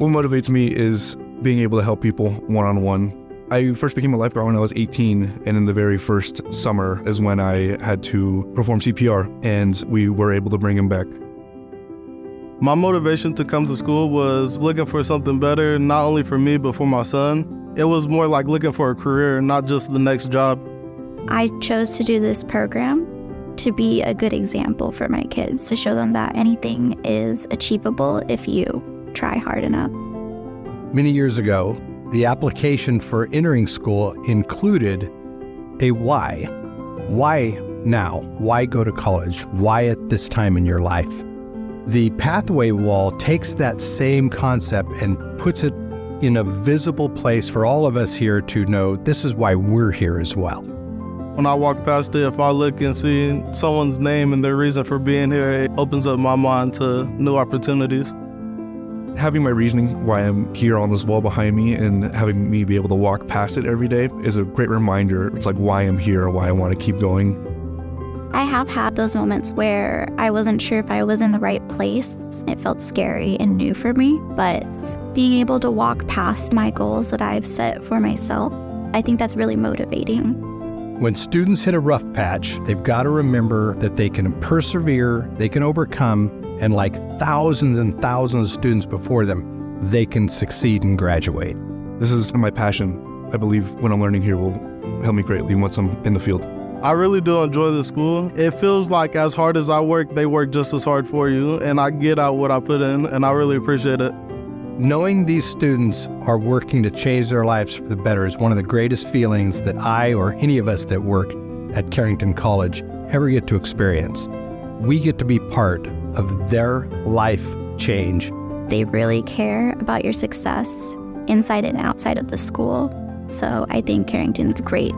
What motivates me is being able to help people one-on-one. I first became a lifeguard when I was 18, and in the very first summer is when I had to perform CPR, and we were able to bring him back. My motivation to come to school was looking for something better, not only for me, but for my son. It was more like looking for a career, not just the next job. I chose to do this program to be a good example for my kids, to show them that anything is achievable if you try hard enough. Many years ago, the application for entering school included a why. Why now? Why go to college? Why at this time in your life? The pathway wall takes that same concept and puts it in a visible place for all of us here to know this is why we're here as well. When I walk past it, if I look and see someone's name and their reason for being here, it opens up my mind to new opportunities. Having my reasoning why I'm here on this wall behind me and having me be able to walk past it every day is a great reminder. It's like why I'm here, why I want to keep going. I have had those moments where I wasn't sure if I was in the right place. It felt scary and new for me, but being able to walk past my goals that I've set for myself, I think that's really motivating. When students hit a rough patch, they've got to remember that they can persevere, they can overcome, and like thousands and thousands of students before them, they can succeed and graduate. This is my passion. I believe what I'm learning here will help me greatly once I'm in the field. I really do enjoy the school. It feels like as hard as I work, they work just as hard for you, and I get out what I put in, and I really appreciate it. Knowing these students are working to change their lives for the better is one of the greatest feelings that I or any of us that work at Carrington College ever get to experience. We get to be part of their life change. They really care about your success inside and outside of the school. So I think Carrington's great.